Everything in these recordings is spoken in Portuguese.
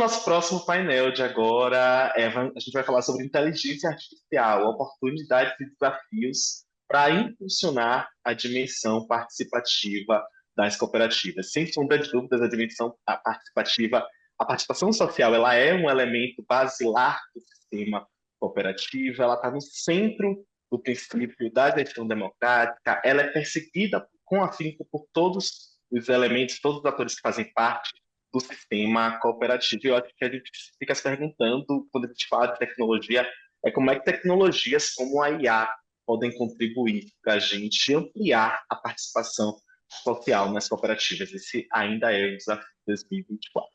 nosso próximo painel de agora, a gente vai falar sobre inteligência artificial, oportunidades e desafios para impulsionar a dimensão participativa das cooperativas. Sem sombra de dúvidas, participativa, a participação social, ela é um elemento basilar do sistema cooperativo, ela está no centro do princípio da gestão democrática, ela é perseguida com afinco por todos os elementos, todos os atores que fazem parte do sistema cooperativo. E eu acho que a gente fica se perguntando, quando a gente fala de tecnologia, como é que tecnologias como a IA podem contribuir para a gente ampliar a participação social nas cooperativas. Esse ainda é o desafio de 2024.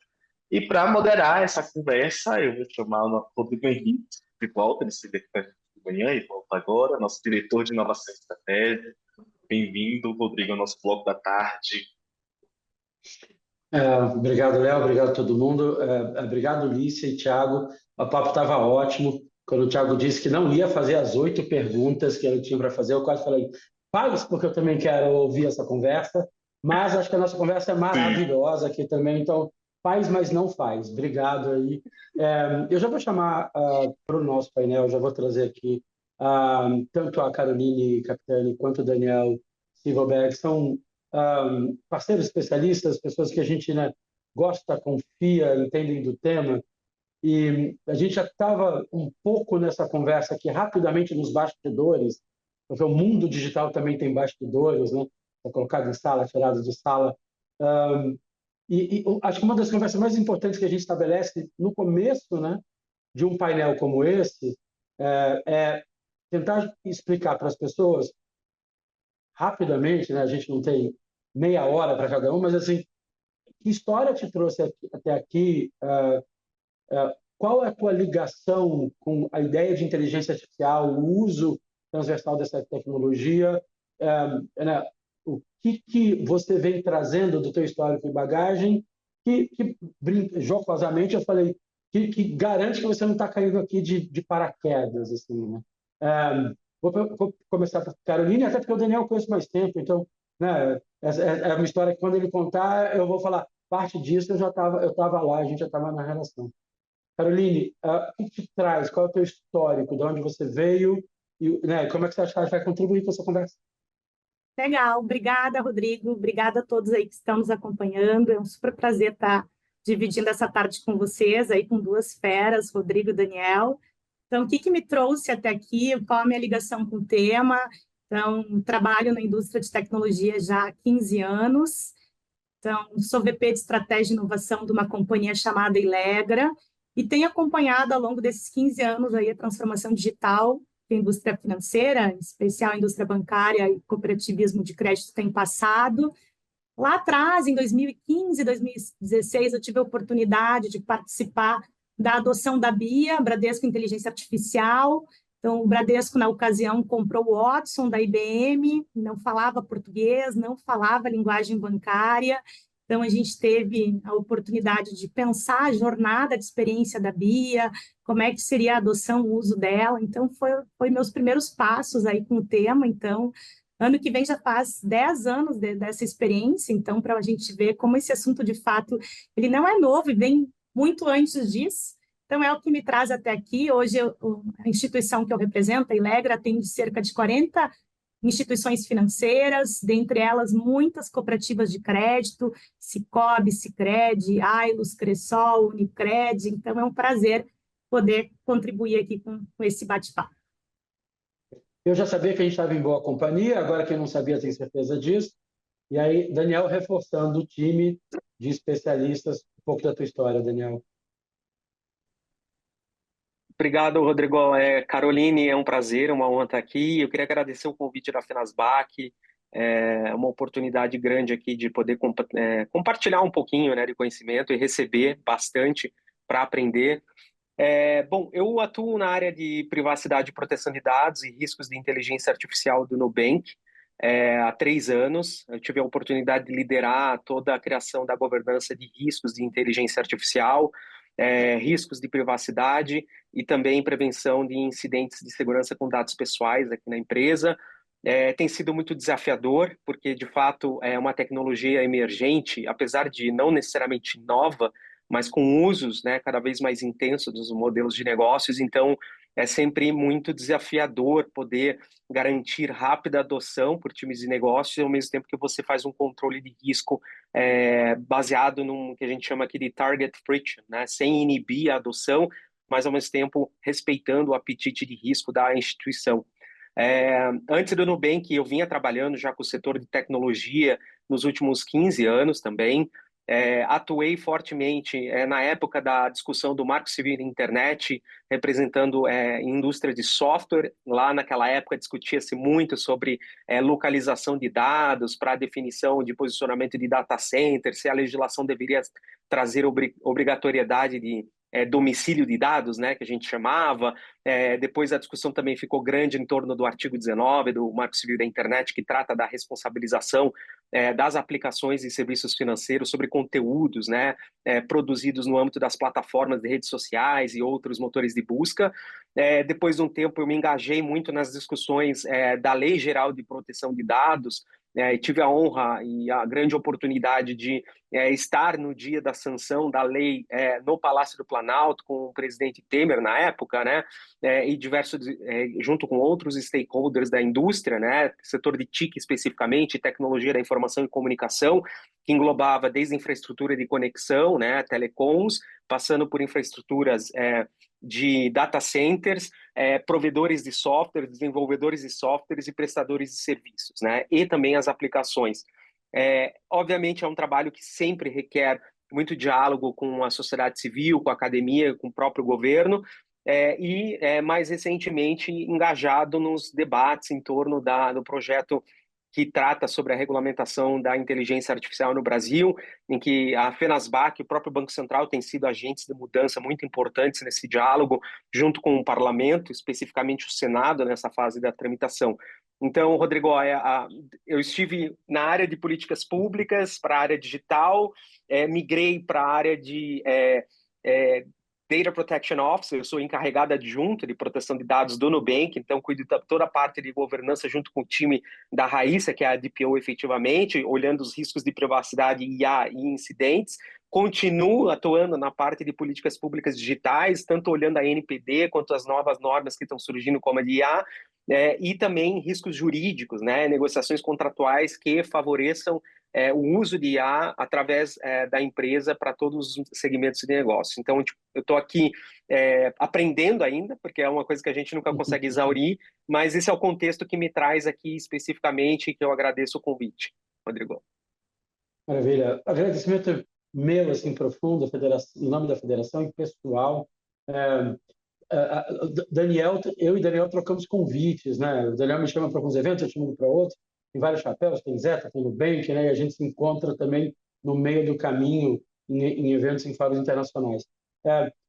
E para moderar essa conversa, eu vou chamar o Rodrigo Henrique de volta, ele esteve aqui com a gente de manhã e volta agora, nosso diretor de inovação e estratégia. Bem-vindo, Rodrigo, ao nosso bloco da tarde. Obrigado, Léo. Obrigado a todo mundo. Obrigado, Lícia e Thiago. O papo estava ótimo. Quando o Thiago disse que não ia fazer as 8 perguntas que ele tinha para fazer, eu quase falei, faz, porque eu também quero ouvir essa conversa. Mas acho que a nossa conversa é maravilhosa aqui também. Então, faz, mas não faz. Obrigado aí. Eu já vou chamar para o nosso painel, já vou trazer aqui tanto a Caroline Capitani quanto o Daniel Silverberg. São parceiros especialistas, pessoas que a gente, né, gosta, confia, entendem do tema. E a gente já estava um pouco nessa conversa aqui rapidamente nos bastidores, porque o mundo digital também tem bastidores, né? Tá colocado em sala, tirado de sala. Acho que uma das conversas mais importantes que a gente estabelece no começo, né, de um painel como esse é tentar explicar para as pessoas rapidamente, né? A gente não tem meia hora para cada um, mas assim, que história te trouxe até aqui? Qual é a tua ligação com a ideia de inteligência artificial, o uso transversal dessa tecnologia? Né? O que você vem trazendo do teu histórico e bagagem que jocosamente eu falei que garante que você não está caindo aqui de paraquedas, assim, né? Vou começar por Caroline, até porque o Daniel eu conheço mais tempo, então, né, é uma história que quando ele contar, eu vou falar, parte disso eu estava lá, a gente já estava na relação. Caroline, o que te traz? Qual é o teu histórico? De onde você veio? E, né, como é que você acha que vai contribuir com essa conversa? Legal, obrigada, Rodrigo. Obrigada a todos aí que estão nos acompanhando. É um super prazer estar dividindo essa tarde com vocês, aí com 2 feras, Rodrigo e Daniel. Então, o que me trouxe até aqui? Qual a minha ligação com o tema? Então, trabalho na indústria de tecnologia já há 15 anos. Então, sou VP de Estratégia e Inovação de uma companhia chamada Ilegra e tenho acompanhado ao longo desses 15 anos aí a transformação digital que a indústria financeira, em especial a indústria bancária e cooperativismo de crédito tem passado. Lá atrás, em 2015, 2016, eu tive a oportunidade de participar da adoção da BIA, Bradesco Inteligência Artificial. Então, o Bradesco, na ocasião, comprou o Watson da IBM, não falava português, não falava linguagem bancária. Então, a gente teve a oportunidade de pensar a jornada de experiência da BIA, como é que seria a adoção, o uso dela. Então, foi meus primeiros passos aí com o tema. Então, ano que vem já faz 10 anos dessa experiência, então, para a gente ver como esse assunto, de fato, ele não é novo e vem muito antes disso. Então, é o que me traz até aqui. Hoje, a instituição que eu represento, a Ilegra, atende cerca de 40 instituições financeiras, dentre elas muitas cooperativas de crédito, Sicob, Sicredi, Ailus, Cressol, Unicred. Então, é um prazer poder contribuir aqui com esse bate-papo. Eu já sabia que a gente estava em boa companhia, agora quem não sabia tem certeza disso. E aí, Daniel, reforçando o time de especialistas, um pouco da tua história, Daniel. Obrigado, Rodrigo. Caroline, é um prazer, uma honra estar aqui. Eu queria agradecer o convite da Finasbac, uma oportunidade grande aqui de poder compartilhar um pouquinho, né, de conhecimento e receber bastante para aprender. Bom, eu atuo na área de privacidade e proteção de dados e riscos de inteligência artificial do Nubank há 3 anos. Eu tive a oportunidade de liderar toda a criação da governança de riscos de inteligência artificial, riscos de privacidade e também prevenção de incidentes de segurança com dados pessoais aqui na empresa. Tem sido muito desafiador, porque de fato é uma tecnologia emergente, apesar de não necessariamente nova, mas com usos, né, cada vez mais intensos dos modelos de negócios. Então, é sempre muito desafiador poder garantir rápida adoção por times de negócios, ao mesmo tempo que você faz um controle de risco baseado num que a gente chama aqui de target friction, né, sem inibir a adoção, mas ao mesmo tempo respeitando o apetite de risco da instituição. Antes do Nubank, eu vinha trabalhando já com o setor de tecnologia nos últimos 15 anos também. Atuei fortemente na época da discussão do Marco Civil da Internet, representando indústria de software. Lá naquela época discutia-se muito sobre localização de dados para a definição de posicionamento de data center, se a legislação deveria trazer obrigatoriedade de domicílio de dados, né, que a gente chamava. Depois a discussão também ficou grande em torno do artigo 19 do Marco Civil da Internet, que trata da responsabilização das aplicações e serviços financeiros sobre conteúdos, né, produzidos no âmbito das plataformas de redes sociais e outros motores de busca. Depois de um tempo, eu me engajei muito nas discussões da Lei Geral de Proteção de Dados, e tive a honra e a grande oportunidade de estar no dia da sanção da lei no Palácio do Planalto com o presidente Temer na época, né, e diversos, junto com outros stakeholders da indústria, né, setor de TIC especificamente, tecnologia da informação e comunicação, que englobava desde infraestrutura de conexão, né, telecoms, passando por infraestruturas de data centers, provedores de software, desenvolvedores de softwares e prestadores de serviços, né? E também as aplicações. Obviamente é um trabalho que sempre requer muito diálogo com a sociedade civil, com a academia, com o próprio governo, e mais recentemente engajado nos debates em torno do projeto que trata sobre a regulamentação da inteligência artificial no Brasil, em que a FENASBAC e o próprio Banco Central têm sido agentes de mudança muito importantes nesse diálogo, junto com o Parlamento, especificamente o Senado, nessa fase da tramitação. Então, Rodrigo, eu estive na área de políticas públicas, para a área digital, migrei para a área de Data Protection Officer, eu sou encarregado adjunto de proteção de dados do Nubank, então cuido de toda a parte de governança junto com o time da Raíssa, que é a DPO efetivamente, olhando os riscos de privacidade, IA e incidentes. Continuo atuando na parte de políticas públicas digitais, tanto olhando a NPD quanto as novas normas que estão surgindo como a de IA, e também riscos jurídicos, né, negociações contratuais que favoreçam o uso de IA através da empresa para todos os segmentos de negócio. Então, tipo, eu estou aqui aprendendo ainda, porque é uma coisa que a gente nunca consegue exaurir, mas esse é o contexto que me traz aqui especificamente e que eu agradeço o convite, Rodrigo. Maravilha. Agradecimento meu, assim, profundo, em nome da federação e pessoal. Daniel, eu e Daniel trocamos convites, né? O Daniel me chama para alguns eventos, eu te mando para outros. Tem vários chapéus, tem Zeta, tem Nubank, né? E a gente se encontra também no meio do caminho em eventos em fóruns internacionais.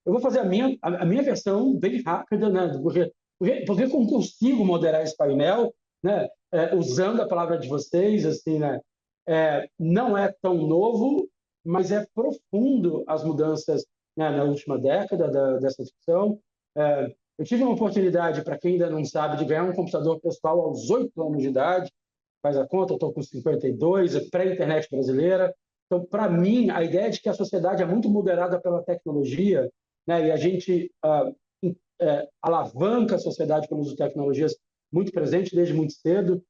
Eu vou fazer a minha versão bem rápida, né? Porque eu consigo moderar esse painel, né? Usando a palavra de vocês, assim, né? Não é tão novo, mas é profundo as mudanças, né, na última década dessa discussão. Eu tive uma oportunidade, para quem ainda não sabe, de ganhar um computador pessoal aos 8 anos de idade. Faz a conta, eu estou com 52, é pré-internet brasileira. Então, para mim, a ideia de que a sociedade é muito moderada pela tecnologia, né, e a gente alavanca a sociedade pelo uso de tecnologias muito presente desde muito cedo.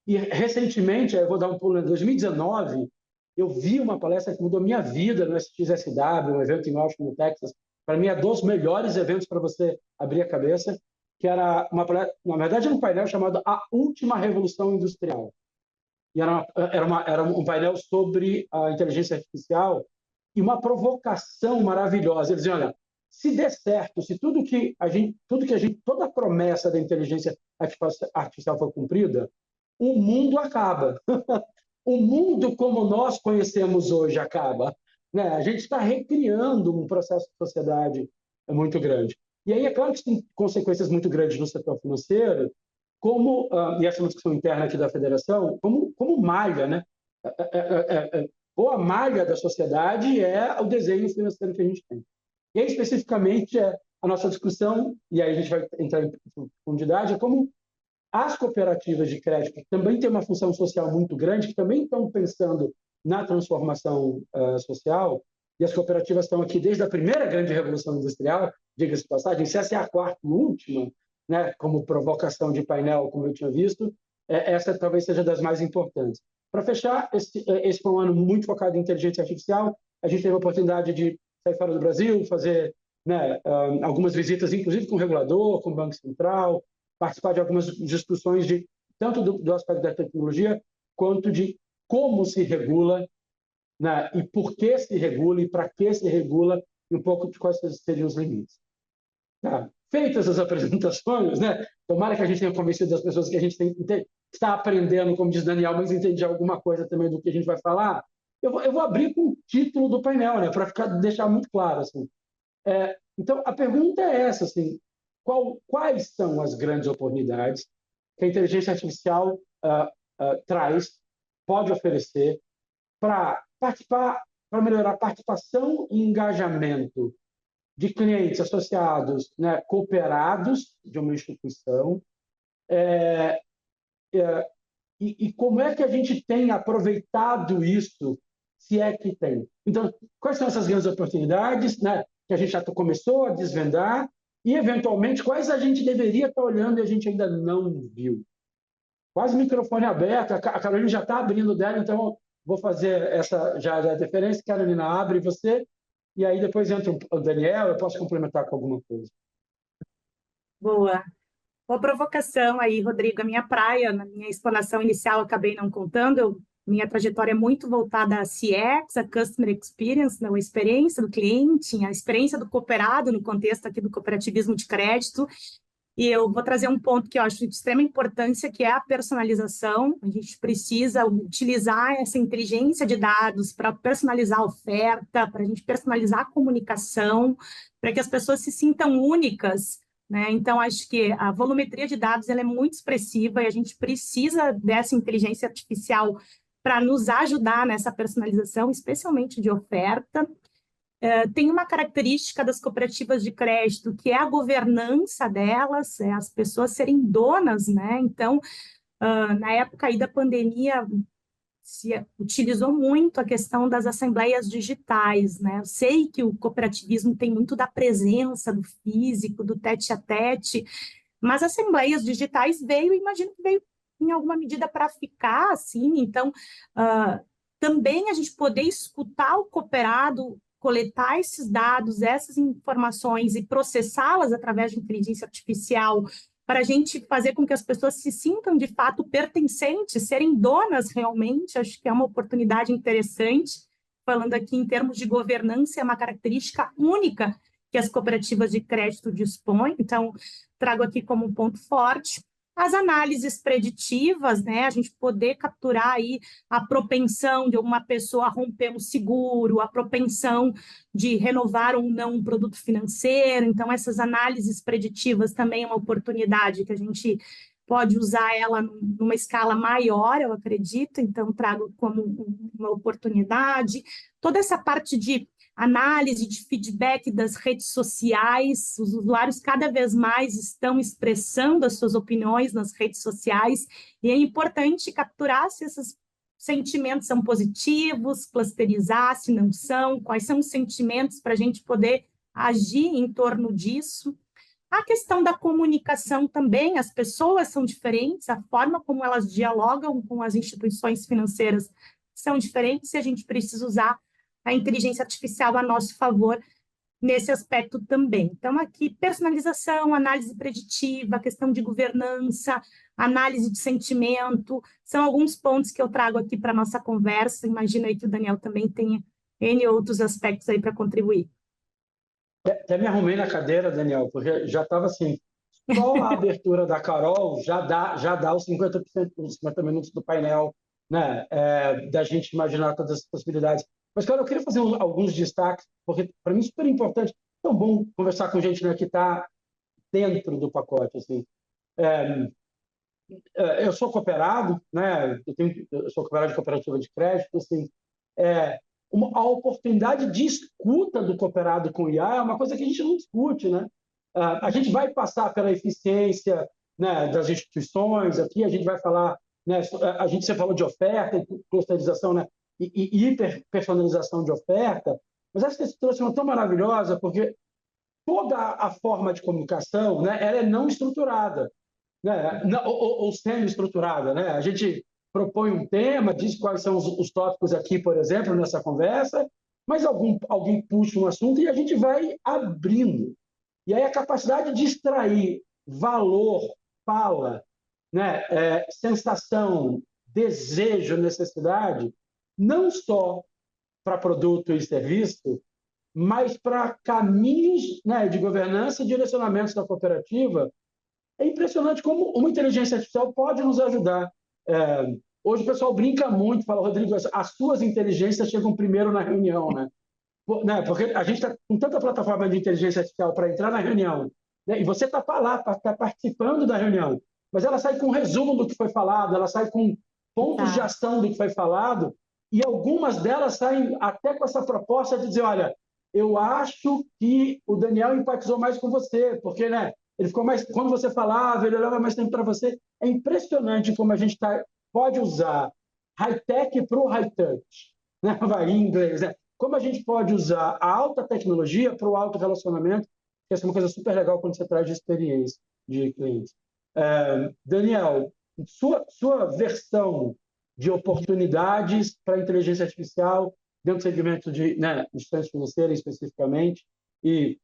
E recentemente, eu vou dar um pulo, em 2019, eu vi uma palestra que mudou minha vida no SXSW, um evento em Austin, no Texas. Para mim, é dos melhores eventos para você abrir a cabeça, que era uma palestra, na verdade, era um painel chamado A Última Revolução Industrial. E era um painel sobre a inteligência artificial e uma provocação maravilhosa. Eles diziam, olha, se der certo, se toda a promessa da inteligência artificial for cumprida, o mundo acaba. O mundo como nós conhecemos hoje acaba. Né? A gente está recriando um processo de sociedade muito grande. E aí, é claro que isso tem consequências muito grandes no setor financeiro, e essa é uma discussão interna aqui da federação, como malha, né? Ou a malha da sociedade é o desenho financeiro que a gente tem. E aí, especificamente, a nossa discussão, e aí a gente vai entrar em profundidade, é como as cooperativas de crédito também têm uma função social muito grande, que também estão pensando na transformação social, e as cooperativas estão aqui desde a primeira grande revolução industrial, diga-se de passagem, se essa é a quarta e última, né, como provocação de painel, como eu tinha visto, essa talvez seja das mais importantes. Para fechar, esse foi um ano muito focado em inteligência artificial. A gente teve a oportunidade de sair fora do Brasil, fazer, né, algumas visitas, inclusive com o regulador, com o Banco Central, participar de algumas discussões tanto do aspecto da tecnologia, quanto de como se regula, né, e por que se regula, e para que se regula, e um pouco de quais seriam os limites. Tá. Feitas as apresentações, né, tomara que a gente tenha convencido as pessoas que a gente está aprendendo, como diz Daniel, mas entende alguma coisa também do que a gente vai falar. Eu vou abrir com o título do painel, né, para deixar muito claro. Assim. Então, a pergunta é essa, assim, quais são as grandes oportunidades que a inteligência artificial traz, pode oferecer para participar, para melhorar a participação e engajamento de clientes associados, né, cooperados de uma instituição, e como é que a gente tem aproveitado isso, se é que tem. Então, quais são essas grandes oportunidades, né, que a gente já começou a desvendar, e, eventualmente, quais a gente deveria estar olhando e a gente ainda não viu. Quase o microfone aberto, a Carolina já está abrindo dela, então vou fazer essa já a deferência. Carolina, abre você, e aí depois entra o Daniel, eu posso complementar com alguma coisa. Boa. Boa provocação aí, Rodrigo. A minha praia, na minha explanação inicial, acabei não contando. Minha trajetória é muito voltada a CX, a Customer Experience, né, a experiência do cliente, a experiência do cooperado no contexto aqui do cooperativismo de crédito. E eu vou trazer um ponto que eu acho de extrema importância, que é a personalização. A gente precisa utilizar essa inteligência de dados para personalizar a oferta, para a gente personalizar a comunicação, para que as pessoas se sintam únicas, né? Então, acho que a volumetria de dados ela é muito expressiva e a gente precisa dessa inteligência artificial para nos ajudar nessa personalização, especialmente de oferta. Tem uma característica das cooperativas de crédito, que é a governança delas, as pessoas serem donas, né? Então, na época aí da pandemia, se utilizou muito a questão das assembleias digitais, né? Eu sei que o cooperativismo tem muito da presença do físico, do tete-a-tete, mas assembleias digitais imagino que veio em alguma medida para ficar, assim, então, também a gente poder escutar o cooperado, coletar esses dados, essas informações e processá-las através de inteligência artificial para a gente fazer com que as pessoas se sintam de fato pertencentes, serem donas realmente, acho que é uma oportunidade interessante. Falando aqui em termos de governança, é uma característica única que as cooperativas de crédito dispõem, então trago aqui como um ponto forte. As análises preditivas, né, a gente poder capturar aí a propensão de uma pessoa a romper um seguro, a propensão de renovar ou não um produto financeiro. Então, essas análises preditivas também é uma oportunidade que a gente pode usar ela numa escala maior, eu acredito, então trago como uma oportunidade. Toda essa parte de análise de feedback das redes sociais, os usuários cada vez mais estão expressando as suas opiniões nas redes sociais, e é importante capturar se esses sentimentos são positivos, clusterizar se não são, quais são os sentimentos para a gente poder agir em torno disso. A questão da comunicação também, as pessoas são diferentes, a forma como elas dialogam com as instituições financeiras são diferentes, e a gente precisa usar a inteligência artificial a nosso favor nesse aspecto também. Então, aqui, personalização, análise preditiva, questão de governança, análise de sentimento, são alguns pontos que eu trago aqui para a nossa conversa. Imagino aí que o Daniel também tenha N outros aspectos aí para contribuir. Até me arrumei na cadeira, Daniel, porque já estava assim, só a abertura da Carol já dá os 50%, os 50 minutos do painel, né, da gente imaginar todas as possibilidades. Mas, cara, eu queria fazer alguns destaques, porque para mim é super importante, é tão bom conversar com gente, né, que está dentro do pacote. Assim. Eu sou cooperado, né, eu sou cooperado de cooperativa de crédito, assim, a oportunidade de escuta do cooperado com IA é uma coisa que a gente não discute, né? A gente vai passar pela eficiência, né, das instituições, aqui a gente vai falar, né, você falou de oferta, clusterização, né, e hiperpersonalização de oferta, Mas acho que esse trouxe uma tão maravilhosa, porque toda a forma de comunicação, né, ela é não estruturada, né, ou semi-estruturada. Né? A gente propõe um tema, diz quais são os tópicos aqui, por exemplo, nessa conversa, mas alguém puxa um assunto e a gente vai abrindo. E aí a capacidade de extrair valor, fala, né, sensação, desejo, necessidade, não só para produto e serviço, mas para caminhos, né, de governança e direcionamentos da cooperativa. É impressionante como uma inteligência artificial pode nos ajudar. Hoje o pessoal brinca muito, fala, Rodrigo, as suas inteligências chegam primeiro na reunião, né? Porque a gente está com tanta plataforma de inteligência artificial para entrar na reunião, né? E você está lá, está participando da reunião, mas ela sai com um resumo do que foi falado, ela sai com pontos de ação do que foi falado, e algumas delas saem até com essa proposta de dizer, olha, eu acho que o Daniel empatizou mais com você, porque, né, ele ficou mais, quando você falava, ele olhava mais tempo para você. É impressionante como a gente pode usar high-tech para o high-touch, né? Vai em inglês, né? Como a gente pode usar a alta tecnologia para o alto relacionamento, que essa é uma coisa super legal quando você traz de experiência de clientes. Daniel, sua versão de oportunidades para a inteligência artificial dentro do segmento de, né, instituições financeiras especificamente, e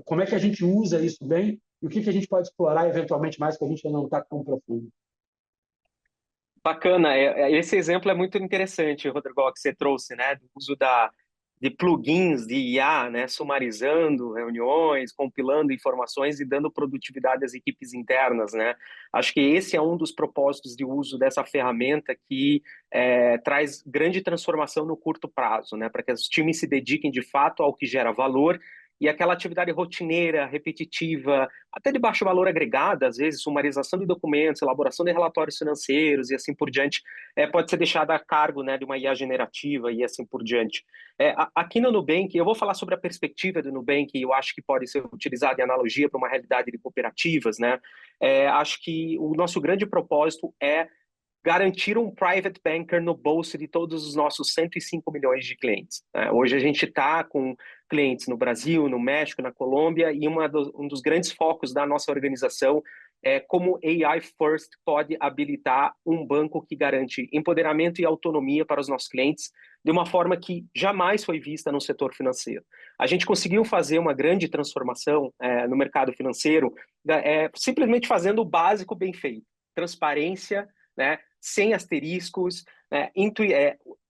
como é que a gente usa isso bem e o que a gente pode explorar eventualmente mais que a gente ainda não está tão profundo. Bacana, esse exemplo é muito interessante, Rodrigo, que você trouxe, né, do uso de plugins de IA, né, sumarizando reuniões, compilando informações e dando produtividade às equipes internas, né. Acho que esse é um dos propósitos de uso dessa ferramenta que traz grande transformação no curto prazo, né, para que os times se dediquem de fato ao que gera valor e aquela atividade rotineira, repetitiva, até de baixo valor agregado, às vezes sumarização de documentos, elaboração de relatórios financeiros e assim por diante, pode ser deixada a cargo, né, de uma IA generativa e assim por diante. Aqui no Nubank, eu vou falar sobre a perspectiva do Nubank, eu acho que pode ser utilizada em analogia para uma realidade de cooperativas, né? Acho que o nosso grande propósito é garantir um private banker no bolso de todos os nossos 105 milhões de clientes. Hoje a gente está com clientes no Brasil, no México, na Colômbia, e um dos grandes focos da nossa organização é como AI First pode habilitar um banco que garante empoderamento e autonomia para os nossos clientes de uma forma que jamais foi vista no setor financeiro. A gente conseguiu fazer uma grande transformação no mercado financeiro, simplesmente fazendo o básico bem feito. Transparência, né, sem asteriscos, né,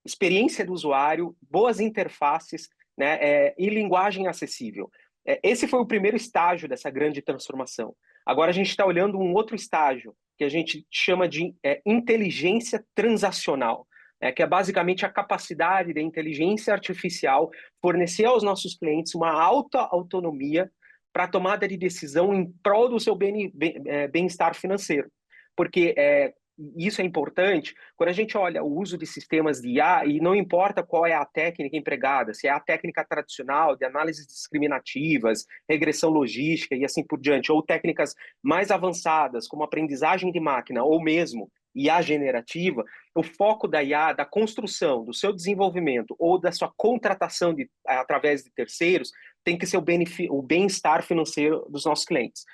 experiência do usuário, boas interfaces, né, e linguagem acessível. Esse foi o primeiro estágio dessa grande transformação. Agora a gente está olhando um outro estágio, que a gente chama de inteligência transacional, que é basicamente a capacidade da inteligência artificial fornecer aos nossos clientes uma alta autonomia para a tomada de decisão em prol do seu bem-estar financeiro. Porque isso é importante quando a gente olha o uso de sistemas de IA, e não importa qual é a técnica empregada, se é a técnica tradicional de análises discriminativas, regressão logística e assim por diante, ou técnicas mais avançadas, como aprendizagem de máquina, ou mesmo IA generativa, o foco da IA, da construção, do seu desenvolvimento ou da sua contratação através de terceiros, tem que ser o bem-estar financeiro dos nossos clientes.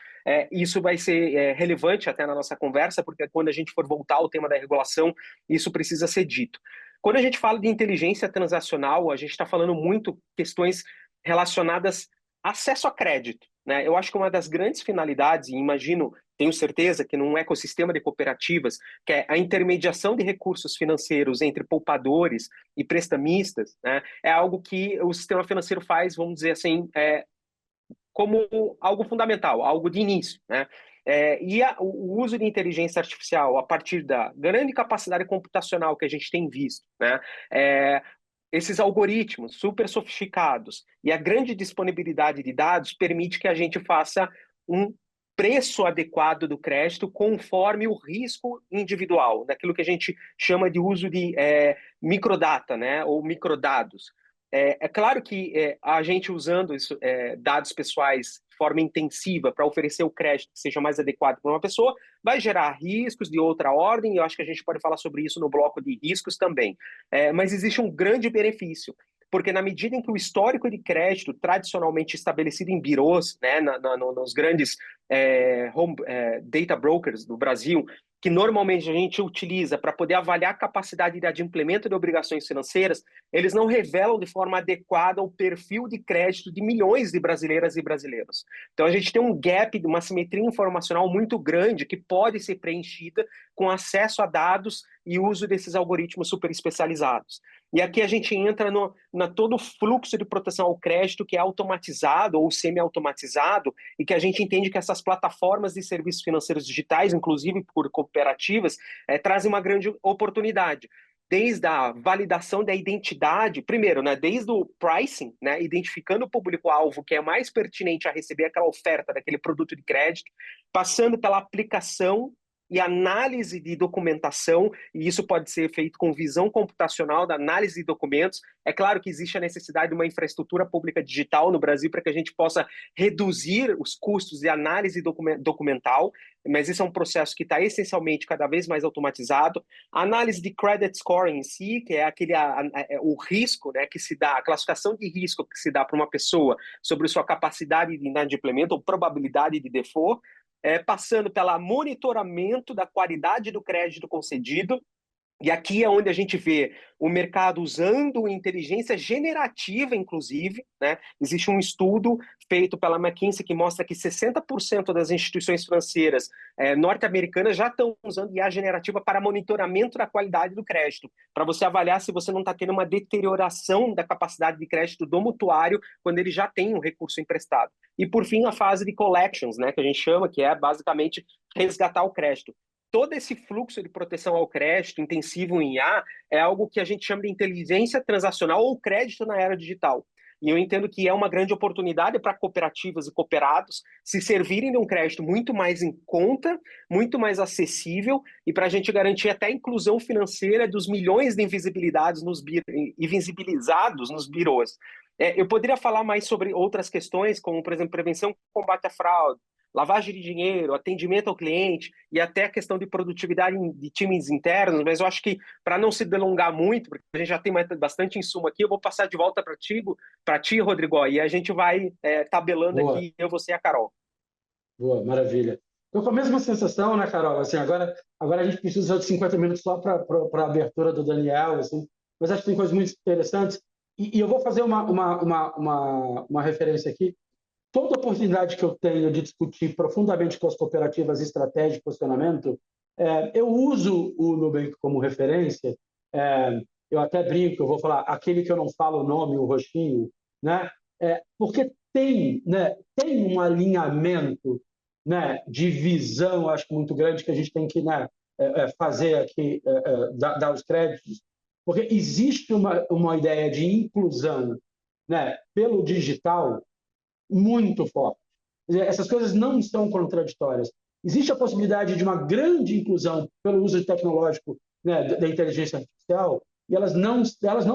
Isso vai ser relevante até na nossa conversa, porque quando a gente for voltar ao tema da regulação, isso precisa ser dito. Quando a gente fala de inteligência transacional, a gente está falando muito questões relacionadas a acesso a crédito, né? Eu acho que uma das grandes finalidades, e imagino, tenho certeza que num ecossistema de cooperativas, que é a intermediação de recursos financeiros entre poupadores e prestamistas, né, é algo que o sistema financeiro faz, vamos dizer assim, como algo fundamental, algo de início, né? O uso de inteligência artificial a partir da grande capacidade computacional que a gente tem visto, né? Esses algoritmos super sofisticados e a grande disponibilidade de dados permite que a gente faça um preço adequado do crédito conforme o risco individual, daquilo que a gente chama de uso de microdata, né, ou microdados. Claro que a gente usando dados pessoais de forma intensiva para oferecer o crédito que seja mais adequado para uma pessoa, vai gerar riscos de outra ordem, e eu acho que a gente pode falar sobre isso no bloco de riscos também. Mas existe um grande benefício. porque na medida em que o histórico de crédito, tradicionalmente estabelecido em birôs, né, nos grandes data brokers do Brasil, que normalmente a gente utiliza para poder avaliar a capacidade de adimplemento de obrigações financeiras, eles não revelam de forma adequada o perfil de crédito de milhões de brasileiras e brasileiros. Então a gente tem um gap, uma simetria informacional muito grande que pode ser preenchida com acesso a dados e uso desses algoritmos super especializados. E aqui a gente entra todo o fluxo de proteção ao crédito que é automatizado ou semi-automatizado e que a gente entende que essas plataformas de serviços financeiros digitais, inclusive por cooperativas, trazem uma grande oportunidade. Desde a validação da identidade, primeiro, né, desde o pricing, né, identificando o público-alvo que é mais pertinente a receber aquela oferta daquele produto de crédito, passando pela aplicação e análise de documentação, e isso pode ser feito com visão computacional da análise de documentos. É claro que existe a necessidade de uma infraestrutura pública digital no Brasil para que a gente possa reduzir os custos de análise documental, mas isso é um processo que está essencialmente cada vez mais automatizado. A análise de credit scoring em si, que é o risco, né, que se dá, a classificação de risco que se dá para uma pessoa sobre sua capacidade de inadimplemento ou probabilidade de default, passando pelo monitoramento da qualidade do crédito concedido. E aqui é onde a gente vê o mercado usando inteligência generativa, inclusive, né? Existe um estudo feito pela McKinsey que mostra que 60% das instituições financeiras norte-americanas já estão usando IA generativa para monitoramento da qualidade do crédito, para você avaliar se você não está tendo uma deterioração da capacidade de crédito do mutuário quando ele já tem um recurso emprestado. E, por fim, a fase de collections, né, que a gente chama, que é basicamente resgatar o crédito. Todo esse fluxo de proteção ao crédito intensivo em IA é algo que a gente chama de inteligência transacional ou crédito na era digital. E eu entendo que é uma grande oportunidade para cooperativas e cooperados se servirem de um crédito muito mais em conta, muito mais acessível, e para a gente garantir até a inclusão financeira dos milhões de invisibilizados nos birôs. Eu poderia falar mais sobre outras questões, como, por exemplo, prevenção e combate à fraude, lavagem de dinheiro, atendimento ao cliente e até a questão de produtividade de times internos, mas eu acho que, para não se delongar muito, porque a gente já tem bastante insumo aqui, eu vou passar de volta para ti, Rodrigo, e a gente vai tabelando Boa. aqui, eu, você e a Carol. Boa, maravilha. Estou com a mesma sensação, né, Carol? Assim, agora a gente precisa de 50 minutos só para a abertura do Daniel, assim, mas acho que tem coisas muito interessantes. E eu vou fazer uma referência aqui. Toda oportunidade que eu tenho de discutir profundamente com as cooperativas estratégia de posicionamento, eu uso o Nubank como referência. Eu até brinco, eu vou falar aquele que eu não falo o nome, o roxinho, né? Porque tem um alinhamento, né, de visão, acho que muito grande, que a gente tem que, né, fazer aqui, dar os créditos, porque existe uma ideia de inclusão, né, pelo digital muito forte. Essas coisas não estão contraditórias. Existe a possibilidade de uma grande inclusão pelo uso tecnológico, né, da inteligência artificial, e elas não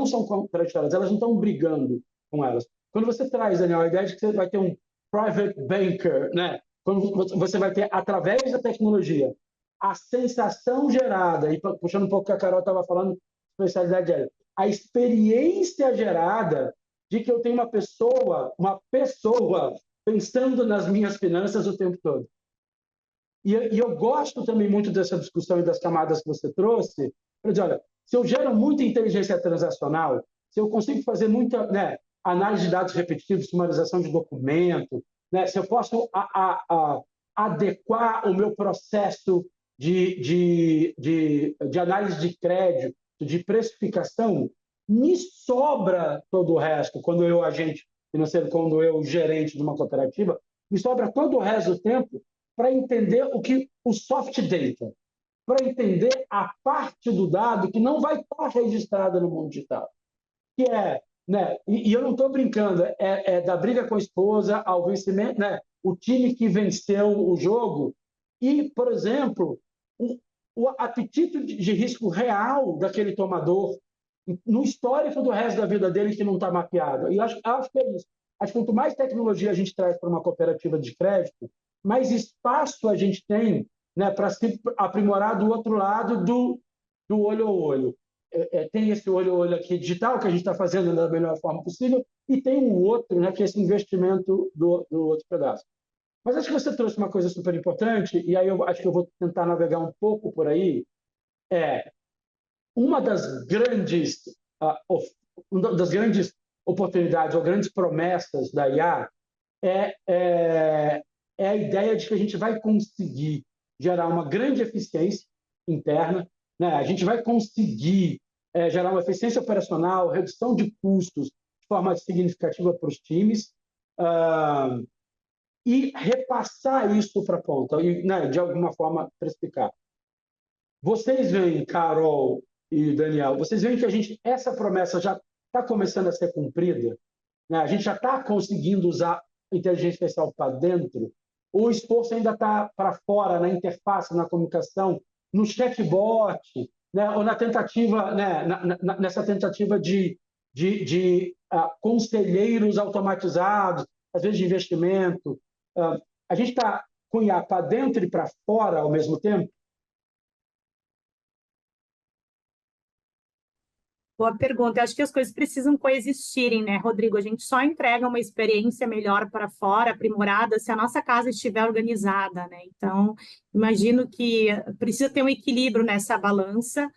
são contraditórias, elas não estão brigando com elas. Quando você traz, Daniel, a ideia de que você vai ter um private banker, né, quando você vai ter, através da tecnologia, a sensação gerada, e puxando um pouco o que a Carol estava falando, especialidade dela, a experiência gerada de que eu tenho uma pessoa pensando nas minhas finanças o tempo todo. E eu gosto também muito dessa discussão e das camadas que você trouxe, para dizer, olha, se eu gero muita inteligência transacional, se eu consigo fazer muita, né, análise de dados repetitivos, sumarização de documento, né, se eu posso adequar o meu processo de análise de crédito, de precificação, me sobra todo o resto, quando eu, agente financeiro, quando eu, gerente de uma cooperativa, me sobra todo o resto do tempo para entender o soft data, para entender a parte do dado que não vai estar registrada no mundo digital. Que né, e eu não estou brincando, da briga com a esposa ao vencimento, né, o time que venceu o jogo e, por exemplo, o apetite de risco real daquele tomador no histórico do resto da vida dele que não está mapeado. E acho que é isso. Acho que quanto mais tecnologia a gente traz para uma cooperativa de crédito, mais espaço a gente tem, né, para se aprimorar do outro lado do olho a olho. tem esse olho aqui digital que a gente está fazendo da melhor forma possível, e tem um outro, né, que é esse investimento do outro pedaço. Mas acho que você trouxe uma coisa super importante, e aí eu acho que eu vou tentar navegar um pouco por aí. Uma das grandes oportunidades ou grandes promessas da IA é a ideia de que a gente vai conseguir gerar uma grande eficiência interna, né? A gente vai conseguir gerar uma eficiência operacional, redução de custos de forma significativa para os times, e repassar isso para a ponta, e, né, de alguma forma precificar. Vocês veem, Carol e Daniel, vocês veem que essa promessa já está começando a ser cumprida, né? A gente já está conseguindo usar a inteligência artificial para dentro, ou o esforço ainda está para fora, na interface, na comunicação, no chatbot, né? Ou na tentativa, né? Nessa tentativa de conselheiros automatizados, às vezes de investimento. A gente está com IA para dentro e para fora ao mesmo tempo? Boa pergunta. Eu acho que as coisas precisam coexistirem, né, Rodrigo? A gente só entrega uma experiência melhor para fora, aprimorada, se a nossa casa estiver organizada, né? Então, imagino que precisa ter um equilíbrio nessa balança,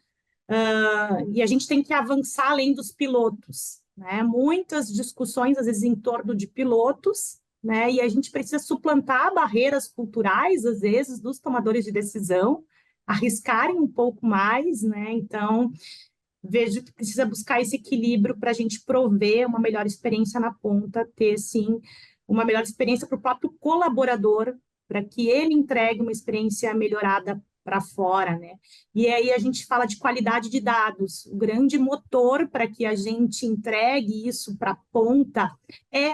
e a gente tem que avançar além dos pilotos, né? Muitas discussões, às vezes, em torno de pilotos, né? E a gente precisa suplantar barreiras culturais, às vezes, dos tomadores de decisão, arriscarem um pouco mais, né? Então, vejo que precisa buscar esse equilíbrio para a gente prover uma melhor experiência na ponta, ter, sim, uma melhor experiência para o próprio colaborador, para que ele entregue uma experiência melhorada para fora, né? E aí a gente fala de qualidade de dados. O grande motor para que a gente entregue isso para a ponta é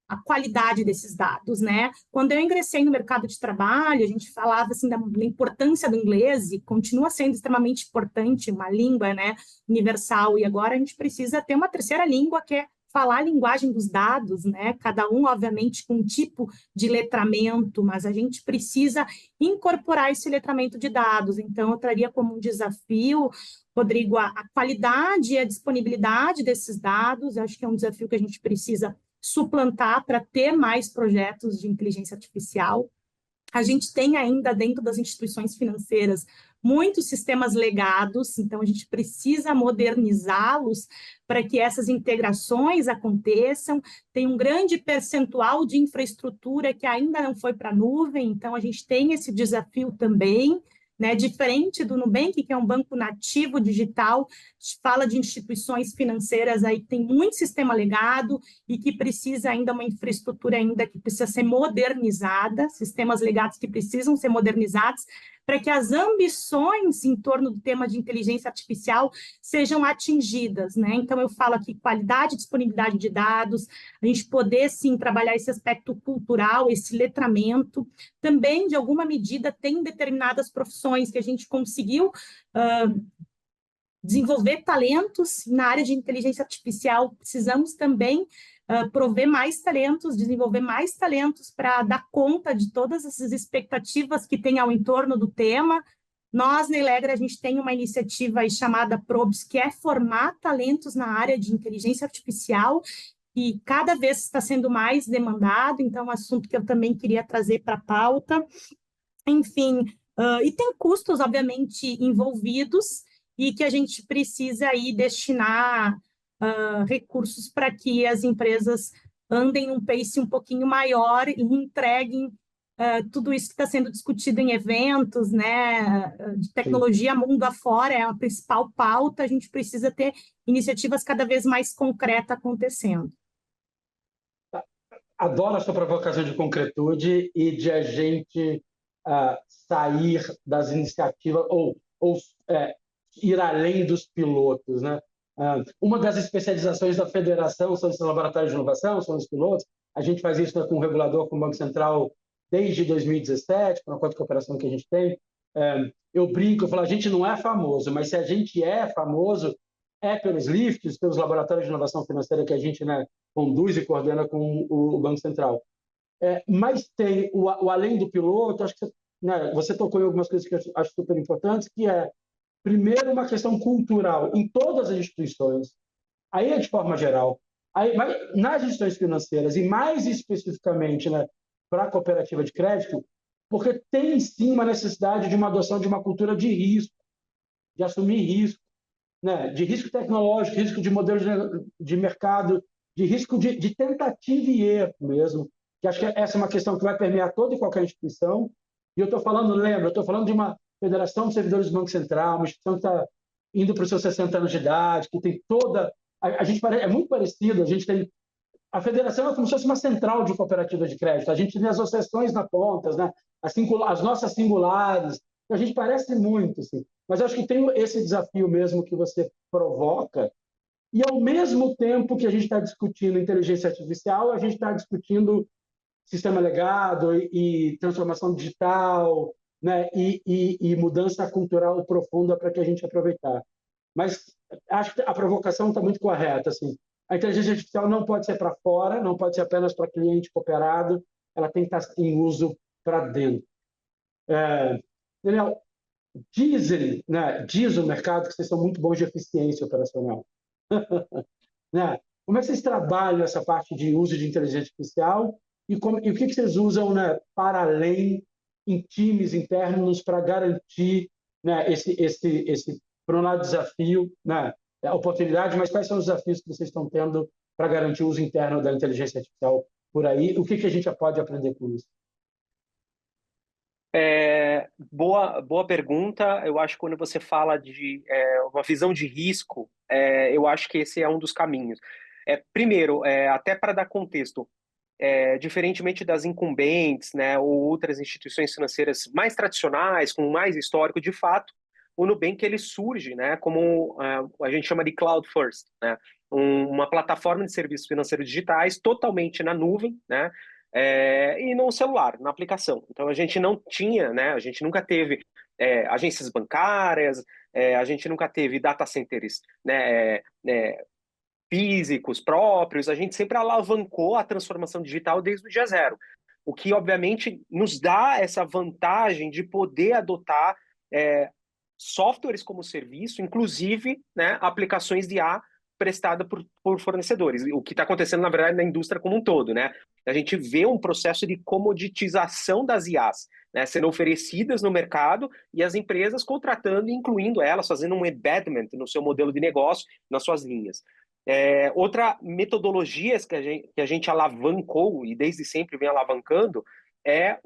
a qualidade desses dados, né? Quando eu ingressei no mercado de trabalho, a gente falava assim da importância do inglês e continua sendo extremamente importante, uma língua, né, universal, e agora a gente precisa ter uma terceira língua que é falar a linguagem dos dados, né? Cada um, obviamente, com um tipo de letramento, mas a gente precisa incorporar esse letramento de dados. Então, eu traria como um desafio, Rodrigo, a qualidade e a disponibilidade desses dados. Eu acho que é um desafio que a gente precisa suplantar para ter mais projetos de inteligência artificial. A gente tem ainda dentro das instituições financeiras muitos sistemas legados, então a gente precisa modernizá-los para que essas integrações aconteçam. Tem um grande percentual de infraestrutura que ainda não foi para a nuvem, então a gente tem esse desafio também, né? Diferente do Nubank, que é um banco nativo digital, fala de instituições financeiras aí que tem muito sistema legado e que precisa ainda uma infraestrutura ainda que precisa ser modernizada, sistemas legados que precisam ser modernizados para que as ambições em torno do tema de inteligência artificial sejam atingidas, né? Então, eu falo aqui qualidade e disponibilidade de dados, a gente poder, sim, trabalhar esse aspecto cultural, esse letramento. Também, de alguma medida, tem determinadas profissões que a gente conseguiu desenvolver talentos na área de inteligência artificial. Precisamos também prover mais talentos, desenvolver mais talentos para dar conta de todas essas expectativas que tem ao entorno do tema. Nós, na Elegra, a gente tem uma iniciativa aí chamada Probes, que é formar talentos na área de inteligência artificial, e cada vez está sendo mais demandado, então é um assunto que eu também queria trazer para a pauta. Enfim, e tem custos, obviamente, envolvidos, e que a gente precisa aí destinar recursos para que as empresas andem num pace um pouquinho maior e entreguem tudo isso que está sendo discutido em eventos, né, de tecnologia mundo afora, é a principal pauta. A gente precisa ter iniciativas cada vez mais concretas acontecendo. Adoro a sua provocação de concretude e de a gente sair das iniciativas ou ir além dos pilotos, né? Uma das especializações da federação são os laboratórios de inovação, são os pilotos. A gente faz isso, né, com o regulador, com o Banco Central, desde 2017, com a conta de cooperação que a gente tem. Eu brinco, eu falo, a gente não é famoso, mas se a gente é famoso, é pelos LIFTs, pelos laboratórios de inovação financeira que a gente, né, conduz e coordena com o Banco Central. Mas tem o além do piloto, acho que você tocou em algumas coisas que eu acho super importantes, que é primeiro, uma questão cultural em todas as instituições, aí é de forma geral, aí, mas nas instituições financeiras, e mais especificamente, né, para a cooperativa de crédito, porque tem sim uma necessidade de uma adoção de uma cultura de risco, de assumir risco, né, de risco tecnológico, risco de modelo de mercado, de risco de tentativa e erro mesmo, que acho que essa é uma questão que vai permear toda e qualquer instituição. E eu estou falando, lembra, eu estou falando de uma federação de servidores do Banco Central, uma instituição que está indo para os seus 60 anos de idade, que tem toda... A gente é muito parecido, a gente tem... A federação é como se fosse uma central de cooperativa de crédito, a gente tem as associações na pontas, né? As nossas singulares, a gente parece muito, assim. Mas acho que tem esse desafio mesmo que você provoca, e ao mesmo tempo que a gente está discutindo inteligência artificial, a gente está discutindo sistema legado e transformação digital, né? E mudança cultural profunda para que a gente aproveitar. Mas acho que a provocação está muito correta. Assim. A inteligência artificial não pode ser para fora, não pode ser apenas para cliente cooperado, ela tem que estar em uso para dentro. Daniel, diz o mercado que vocês são muito bons de eficiência operacional. Né? Como é que vocês trabalham essa parte de uso de inteligência artificial e o que vocês usam, né, para além em times internos para garantir, né, esse por um lado desafio, né, a oportunidade, mas quais são os desafios que vocês estão tendo para garantir o uso interno da inteligência artificial por aí? O que a gente já pode aprender com isso? Boa pergunta. Eu acho que quando você fala de uma visão de risco, eu acho que esse é um dos caminhos. Primeiro, até para dar contexto, diferentemente das incumbentes, né, ou outras instituições financeiras mais tradicionais, com mais histórico, de fato, o Nubank ele surge, né, como a gente chama de cloud first, né, uma plataforma de serviços financeiros digitais totalmente na nuvem, né, e no celular, na aplicação. Então a gente não tinha, né, a gente nunca teve agências bancárias, a gente nunca teve data centers, né, físicos próprios, a gente sempre alavancou a transformação digital desde o dia zero, o que obviamente nos dá essa vantagem de poder adotar softwares como serviço, inclusive, né, aplicações de IA prestada por fornecedores, o que está acontecendo, na verdade, na indústria como um todo, né? A gente vê um processo de comoditização das IAs, né, sendo oferecidas no mercado e as empresas contratando e incluindo elas, fazendo um embedment no seu modelo de negócio, nas suas linhas. Outra metodologia que a gente alavancou e desde sempre vem alavancando é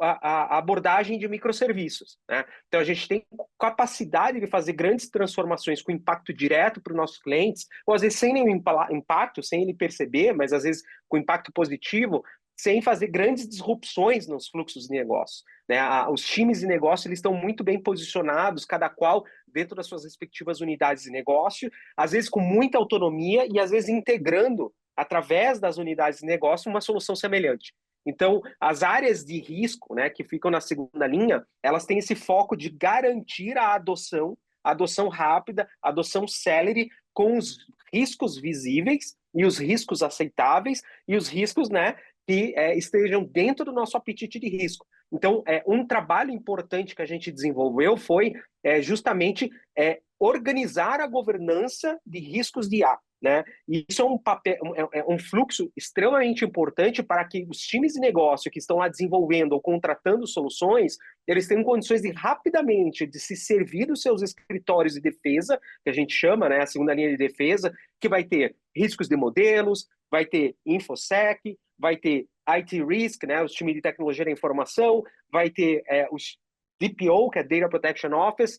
a abordagem de microserviços, né? Então, a gente tem capacidade de fazer grandes transformações com impacto direto para os nossos clientes, ou às vezes sem nenhum impacto, sem ele perceber, mas às vezes com impacto positivo, sem fazer grandes disrupções nos fluxos de negócio, né? Os times de negócio eles estão muito bem posicionados, cada qual dentro das suas respectivas unidades de negócio, às vezes com muita autonomia e às vezes integrando, através das unidades de negócio, uma solução semelhante. Então, as áreas de risco, né, que ficam na segunda linha, elas têm esse foco de garantir a adoção rápida, a adoção célere, com os riscos visíveis e os riscos aceitáveis e os riscos, né, que estejam dentro do nosso apetite de risco. Então, um trabalho importante que a gente desenvolveu foi justamente organizar a governança de riscos de IA. Né? E isso é um fluxo extremamente importante para que os times de negócio que estão lá desenvolvendo ou contratando soluções, eles tenham condições de rapidamente de se servir dos seus escritórios de defesa, que a gente chama, né, a segunda linha de defesa, que vai ter riscos de modelos, vai ter InfoSec, vai ter IT Risk, né, os times de tecnologia da informação, vai ter os DPO, que é Data Protection Office,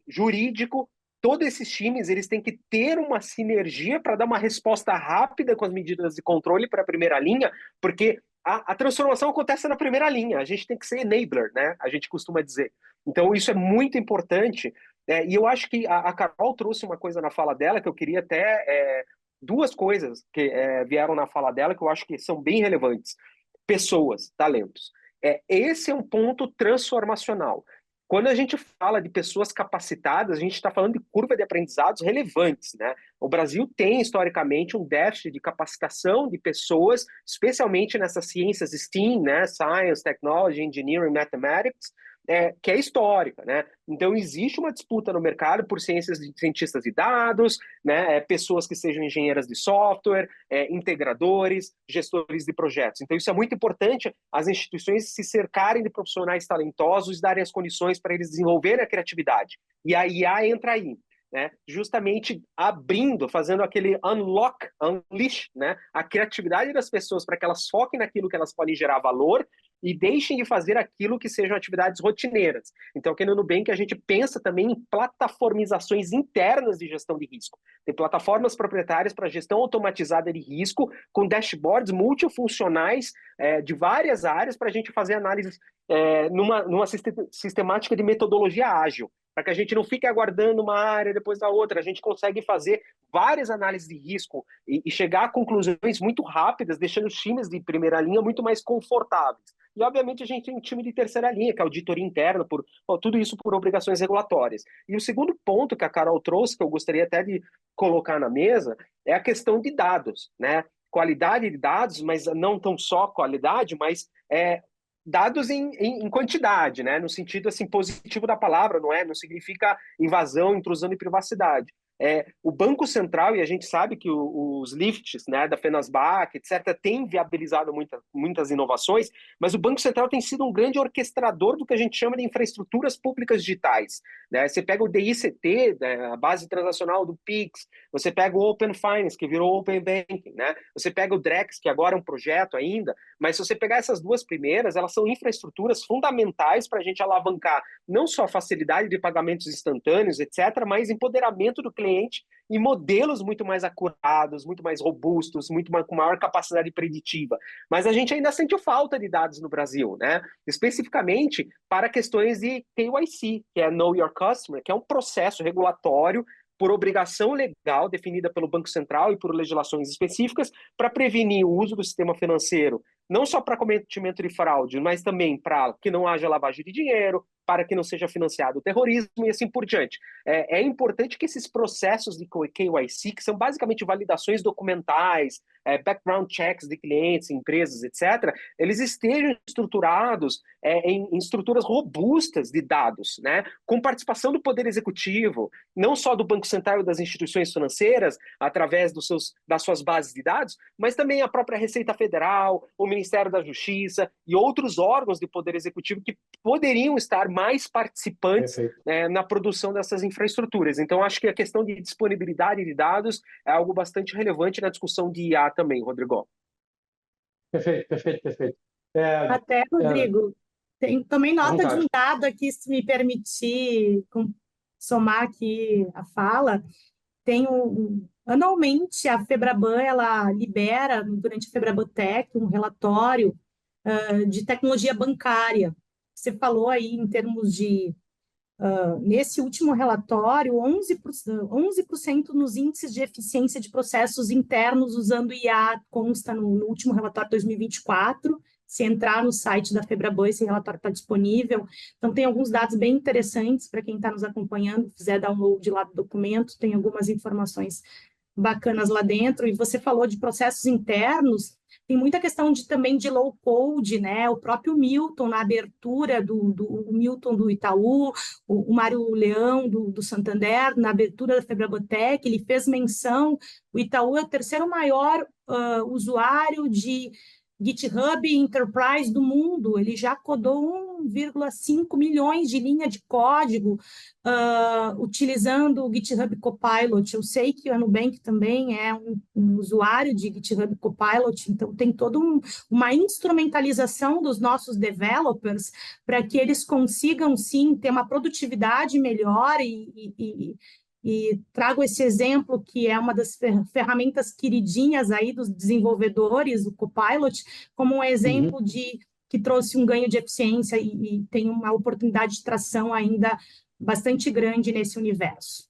jurídico. Todos esses times eles têm que ter uma sinergia para dar uma resposta rápida com as medidas de controle para a primeira linha, porque a transformação acontece na primeira linha, a gente tem que ser enabler, né? A gente costuma dizer. Então isso é muito importante, e eu acho que a Carol trouxe uma coisa na fala dela que eu queria até... duas coisas que vieram na fala dela que eu acho que são bem relevantes. Pessoas, talentos. Esse é um ponto transformacional. Quando a gente fala de pessoas capacitadas, a gente está falando de curva de aprendizados relevantes, né? O Brasil tem, historicamente, um déficit de capacitação de pessoas, especialmente nessas ciências STEAM, né? Science, Technology, Engineering, Mathematics, que é histórica, né? Então, existe uma disputa no mercado por cientistas de dados, né? Pessoas que sejam engenheiras de software, integradores, gestores de projetos. Então, isso é muito importante, as instituições se cercarem de profissionais talentosos e darem as condições para eles desenvolverem a criatividade. E a IA entra aí, né? Justamente abrindo, fazendo aquele unleash, né? A criatividade das pessoas para que elas foquem naquilo que elas podem gerar valor e deixem de fazer aquilo que sejam atividades rotineiras. Então, aqui no Nubank, a gente pensa também em plataformizações internas de gestão de risco. Tem plataformas proprietárias para gestão automatizada de risco, com dashboards multifuncionais de várias áreas para a gente fazer análises numa sistemática de metodologia ágil, para que a gente não fique aguardando uma área depois da outra. A gente consegue fazer várias análises de risco e chegar a conclusões muito rápidas, deixando os times de primeira linha muito mais confortáveis. E, obviamente, a gente tem um time de terceira linha, que é a auditoria interna, tudo isso por obrigações regulatórias. E o segundo ponto que a Carol trouxe, que eu gostaria até de colocar na mesa, é a questão de dados, né? Qualidade de dados, mas não tão só qualidade, mas dados em quantidade, né? No sentido assim, positivo da palavra, não significa invasão, intrusão de privacidade. O Banco Central, e a gente sabe que os lifts, né, da Fenasbac, etc., têm viabilizado muitas inovações, mas o Banco Central tem sido um grande orquestrador do que a gente chama de infraestruturas públicas digitais, né? Você pega o DICT, né, a base transacional do Pix, você pega o Open Finance, que virou Open Banking, né? Você pega o Drex, que agora é um projeto ainda, mas se você pegar essas duas primeiras, elas são infraestruturas fundamentais para a gente alavancar não só facilidade de pagamentos instantâneos, etc., mas empoderamento do cliente e modelos muito mais acurados, muito mais robustos, com maior capacidade preditiva. Mas a gente ainda sente falta de dados no Brasil, né? Especificamente para questões de KYC, que é Know Your Customer, que é um processo regulatório por obrigação legal definida pelo Banco Central e por legislações específicas para prevenir o uso do sistema financeiro, não só para cometimento de fraude, mas também para que não haja lavagem de dinheiro, para que não seja financiado o terrorismo e assim por diante. É importante que esses processos de KYC, que são basicamente validações documentais, background checks de clientes, empresas, etc., eles estejam estruturados em estruturas robustas de dados, né? Com participação do Poder Executivo, não só do Banco Central e das instituições financeiras, através das suas bases de dados, mas também a própria Receita Federal, o Ministério da Justiça e outros órgãos de Poder Executivo que poderiam estar mais participantes na produção dessas infraestruturas. Então, acho que a questão de disponibilidade de dados é algo bastante relevante na discussão de IA também, Rodrigo. Perfeito. Até, Rodrigo, tem também nota de um dado aqui, se me permitir somar aqui a fala. Anualmente, a Febraban ela libera, durante a Febraban Tech, um relatório de tecnologia bancária. Você falou aí em termos de, nesse último relatório, 11% nos índices de eficiência de processos internos usando IA, consta no último relatório de 2024. Se entrar no site da Febraban, esse relatório está disponível. Então, tem alguns dados bem interessantes para quem está nos acompanhando, fizer download lá do documento, tem algumas informações bacanas lá dentro. E você falou de processos internos, tem muita questão também de low code, né? O próprio Milton, na abertura do Milton do Itaú, o Mário Leão do Santander, na abertura da Febraban Tech, ele fez menção, o Itaú é o terceiro maior usuário de GitHub Enterprise do mundo, ele já codou 1,5 milhões de linha de código utilizando o GitHub Copilot. Eu sei que o Nubank também é um usuário de GitHub Copilot, então tem toda uma instrumentalização dos nossos developers para que eles consigam, sim, ter uma produtividade melhor e trago esse exemplo, que é uma das ferramentas queridinhas aí dos desenvolvedores, o Copilot, como um exemplo que trouxe um ganho de eficiência e tem uma oportunidade de tração ainda bastante grande nesse universo.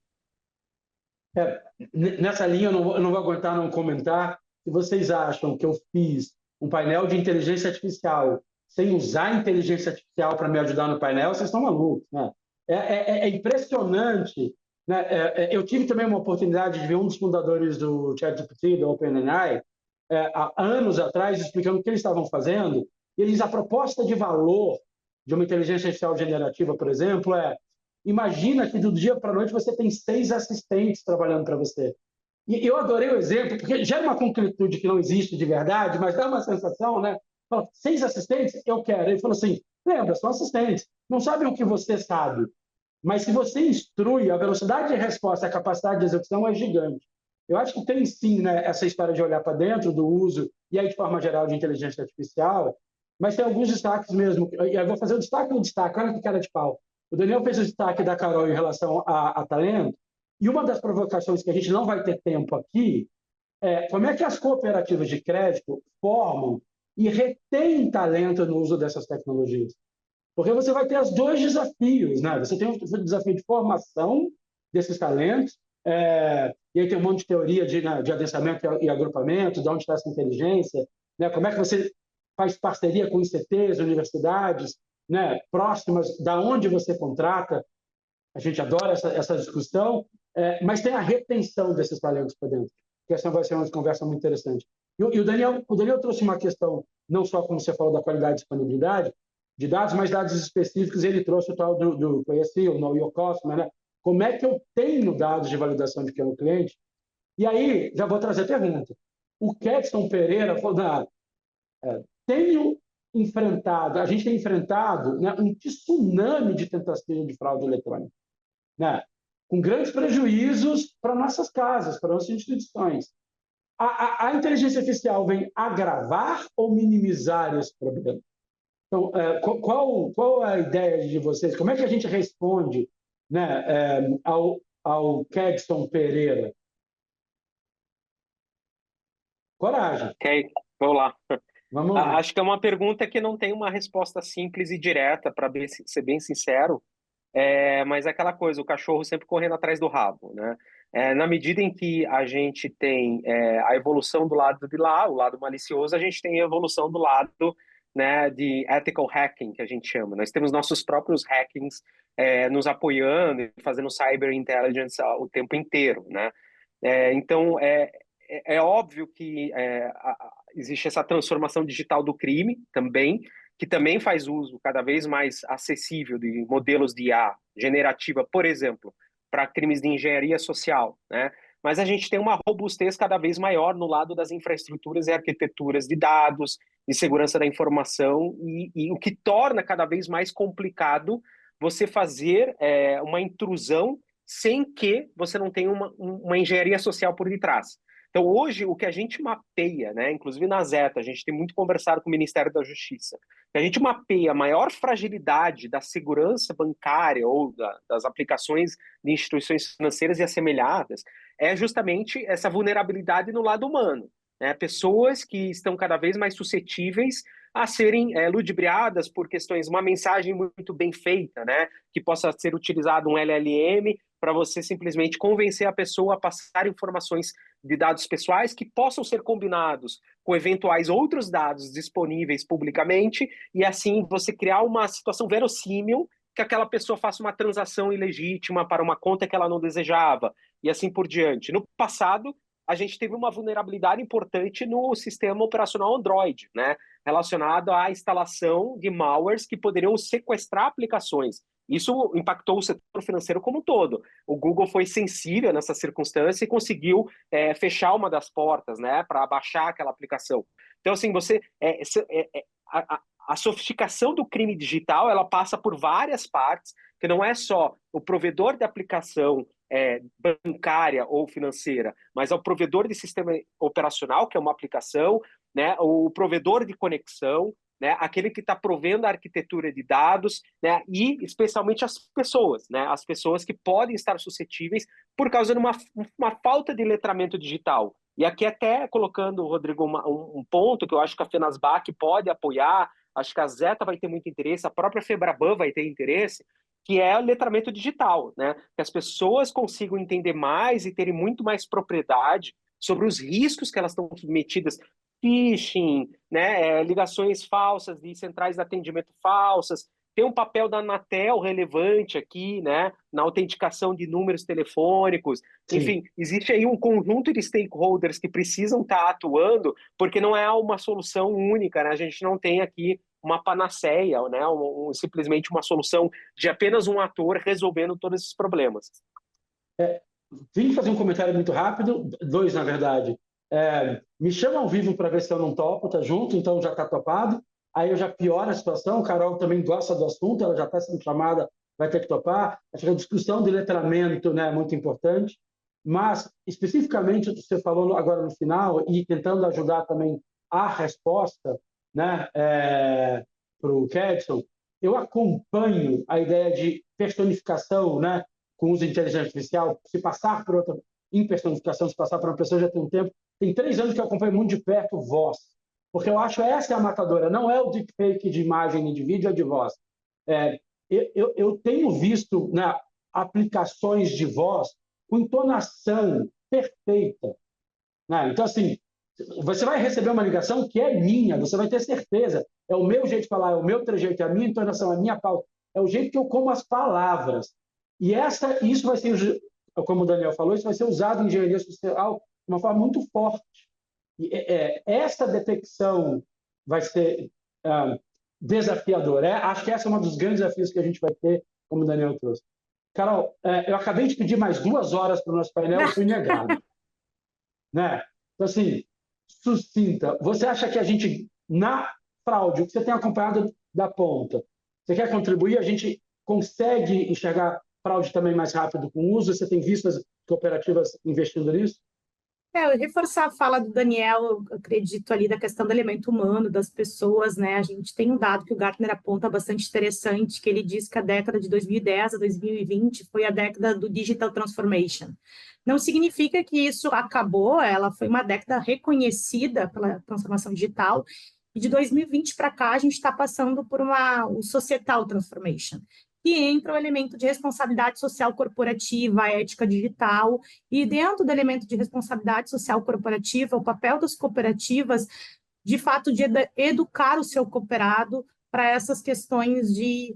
Nessa linha, eu não vou aguentar não comentar. Se vocês acham que eu fiz um painel de inteligência artificial sem usar inteligência artificial para me ajudar no painel, vocês estão malucos, né? É impressionante. Eu tive também uma oportunidade de ver um dos fundadores do ChatGPT, do OpenAI, há anos atrás, explicando o que eles estavam fazendo. A proposta de valor de uma inteligência artificial generativa, por exemplo, imagina que do dia para a noite você tem 6 assistentes trabalhando para você. E eu adorei o exemplo, porque gera uma concretude que não existe de verdade, mas dá uma sensação, né? Fala, 6 assistentes? Eu quero. Ele falou assim, lembra, são assistentes. Não sabem o que você sabe, mas se você instrui, a velocidade de resposta, a capacidade de execução é gigante. Eu acho que tem sim, né, essa história de olhar para dentro do uso, e aí de forma geral de inteligência artificial, mas tem alguns destaques mesmo. E eu vou fazer o destaque do destaque, olha que cara de pau. O Daniel fez o destaque da Carol em relação a talento, e uma das provocações que a gente não vai ter tempo aqui é como é que as cooperativas de crédito formam e retêm talento no uso dessas tecnologias. Porque você vai ter os 2 desafios, né? Você tem o desafio de formação desses talentos, e aí tem um monte de teoria de adensamento e agrupamento, de onde está essa inteligência, né? Como é que você faz parceria com ICTs, universidades, né? Próximas, da onde você contrata. A gente adora essa discussão, mas tem a retenção desses talentos para dentro, que essa vai ser uma conversa muito interessante. E o Daniel trouxe uma questão, não só como você falou da qualidade e disponibilidade de dados, mas dados específicos. Ele trouxe o tal do PSI, o Know Your Customer, né? Como é que eu tenho dados de validação de quem é o cliente? E aí, já vou trazer a pergunta. O Kedson Pereira falou, tenho enfrentado, a gente tem enfrentado, né, um tsunami de tentativa de fraude eletrônica, né, com grandes prejuízos para nossas casas, para nossas instituições. A inteligência artificial vem agravar ou minimizar esse problema? Então, qual é a ideia de vocês? Como é que a gente responde, né, ao Kedson Pereira? Coragem. Ok, vamos lá. Vamos lá. Acho que é uma pergunta que não tem uma resposta simples e direta, para ser bem sincero, mas é aquela coisa, o cachorro sempre correndo atrás do rabo, né? Na medida em que a gente tem a evolução do lado de lá, o lado malicioso, a gente tem a evolução do lado, né, de ethical hacking, que a gente chama. Nós temos nossos próprios hackings nos apoiando e fazendo cyber intelligence o tempo inteiro, né? Então, é óbvio que existe essa transformação digital do crime também, que também faz uso cada vez mais acessível de modelos de IA generativa, por exemplo, para crimes de engenharia social, né? Mas a gente tem uma robustez cada vez maior no lado das infraestruturas e arquiteturas de dados, de segurança da informação, e o que torna cada vez mais complicado você fazer uma intrusão sem que você não tenha uma engenharia social por detrás. Então, hoje, o que a gente mapeia, né, inclusive na Zeta, a gente tem muito conversado com o Ministério da Justiça, a gente mapeia a maior fragilidade da segurança bancária ou das aplicações de instituições financeiras e assemelhadas, é justamente essa vulnerabilidade no lado humano, né? Pessoas que estão cada vez mais suscetíveis a serem ludibriadas por questões, uma mensagem muito bem feita, né, que possa ser utilizado um LLM para você simplesmente convencer a pessoa a passar informações de dados pessoais que possam ser combinados com eventuais outros dados disponíveis publicamente, e assim você criar uma situação verossímil que aquela pessoa faça uma transação ilegítima para uma conta que ela não desejava, e assim por diante. No passado, a gente teve uma vulnerabilidade importante no sistema operacional Android, né, relacionado à instalação de malwares que poderiam sequestrar aplicações. Isso impactou o setor financeiro como um todo. O Google foi sensível nessa circunstância e conseguiu fechar uma das portas, né, para baixar aquela aplicação. Então, assim, a sofisticação do crime digital, ela passa por várias partes, que não é só o provedor de aplicação bancária ou financeira, mas é o provedor de sistema operacional, que é uma aplicação, né, o provedor de conexão, né, aquele que está provendo a arquitetura de dados, né, e especialmente as pessoas, né, as pessoas que podem estar suscetíveis por causa de uma falta de letramento digital. E aqui até colocando, Rodrigo, um ponto que eu acho que a Fenasbac pode apoiar, acho que a Zeta vai ter muito interesse, a própria Febraban vai ter interesse, que é o letramento digital, né, que as pessoas consigam entender mais e terem muito mais propriedade sobre os riscos que elas estão submetidas, phishing, né, ligações falsas de centrais de atendimento falsas, tem um papel da Anatel relevante aqui, né, na autenticação de números telefônicos. Sim. Enfim, existe aí um conjunto de stakeholders que precisam estar atuando, porque não é uma solução única, né? A gente não tem aqui uma panaceia, né? Simplesmente uma solução de apenas um ator resolvendo todos esses problemas. Vim fazer um comentário muito rápido, dois, na verdade. Me chama ao vivo para ver se eu não topo, tá junto, então já está topado. Aí eu já pioro a situação, a Carol também gosta do assunto, ela já está sendo chamada, vai ter que topar. Acho que a discussão de letramento, né, é muito importante. Mas, especificamente, você falou agora no final, e tentando ajudar também a resposta, né, para o Kedson, eu acompanho a ideia de personificação, né, com uso de inteligência artificial, se passar por outra, em personificação, se passar por uma pessoa já tem um tempo. Tem 3 anos que eu acompanho muito de perto voz, porque eu acho essa é a matadora, não é o deepfake de imagem e de vídeo, é de voz. Eu tenho visto, né, aplicações de voz com entonação perfeita, né? Então, assim, você vai receber uma ligação que é minha, você vai ter certeza. É o meu jeito de falar, é o meu trejeito, é a minha entonação, é a minha pauta, é o jeito que eu como as palavras. E isso vai ser, como o Daniel falou, isso vai ser usado em engenharia social de uma forma muito forte. E, essa detecção vai ser desafiadora. Acho que essa é um dos grandes desafios que a gente vai ter, como o Daniel trouxe. Carol, eu acabei de pedir mais 2 horas para o nosso painel, fui negado. Né? Então, assim, sucinta. Você acha que a gente, na fraude, o que você tem acompanhado da ponta, você quer contribuir? A gente consegue enxergar fraude também mais rápido com o uso? Você tem visto as cooperativas investindo nisso? Eu reforçar a fala do Daniel, eu acredito ali da questão do elemento humano, das pessoas, né? A gente tem um dado que o Gartner aponta bastante interessante, que ele diz que a década de 2010 a 2020 foi a década do digital transformation. Não significa que isso acabou, ela foi uma década reconhecida pela transformação digital, e de 2020 para cá a gente está passando por o societal transformation, que entra o elemento de responsabilidade social corporativa, a ética digital, e dentro do elemento de responsabilidade social corporativa, o papel das cooperativas, de fato, de educar o seu cooperado para essas questões de